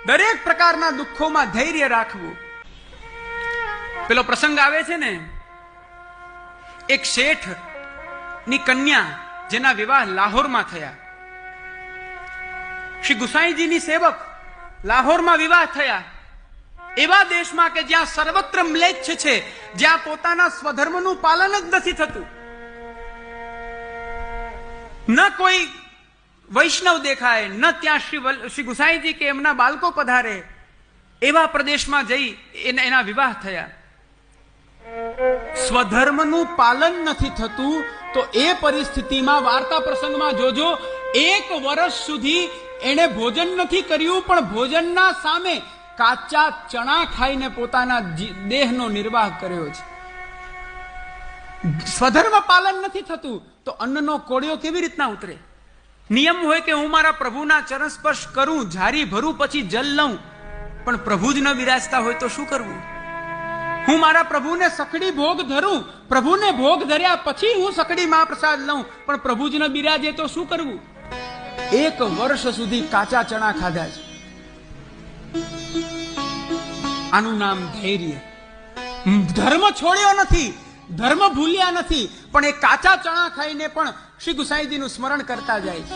દરેક પ્રકારના દુઃખોમાં ધૈર્ય રાખવું. પેલો પ્રસંગ આવે છે ને, એક શેઠ ની કન્યા જેના વિવાહ લાહોરમાં થયા. શ્રી ગુસાઈજીની સેવક લાહોરમાં વિવાહ થયા. એવા દેશમાં કે જ્યાં સર્વત્ર મ્લેચ્છ છે, જ્યાં પોતાના સ્વધર્મનું પાલન જ નથી થતું, ન કોઈ વૈષ્ણવ દેખાય, ન ત્યાં શ્રી ગુસાઈજી કે એમના બાળકો પધારે, એવા પ્રદેશમાં જઈ એના વિવાહ થયા. સ્વધર્મનું પાલન નથી થતું તો એ પરિસ્થિતિમાં વાર્તા પ્રસંગમાં જોજો, 1 વર્ષ સુધી એને ભોજન નથી કર્યું, પણ ભોજનના સામે કાચા ચણા ખાઈને પોતાના દેહનો નિર્વાહ કર્યો છે. સ્વધર્મ પાલન નથી થતું તો અન્નનો કોળિયો કેવી રીતના ઉતરે? નિયમ હોય કે હું મારા પ્રભુના ચરણ સ્પર્શ કરું, ઝારી ભરું, પછી જલ લઉં, પણ પ્રભુ જ ન બિરાજતા હોય તો શું કરવું? હું મારા પ્રભુને સકડી ભોગ ધરું, પ્રભુને ભોગ ધર્યા પછી હું સકડી મહાપ્રસાદ લઉં, પણ પ્રભુ જ ન બિરાજે તો શું કરવું? 1 વર્ષ સુધી કાચા ચણા ખાધા છે. આનું નામ ધૈર્ય. ધર્મ છોડ્યો નથી, ધર્મ ભૂલ્યા નથી, પણ એ કાચા ચણા ખાઈને પણ શ્રી ગુસાઈજીનું સ્મરણ કરતા જાય છે.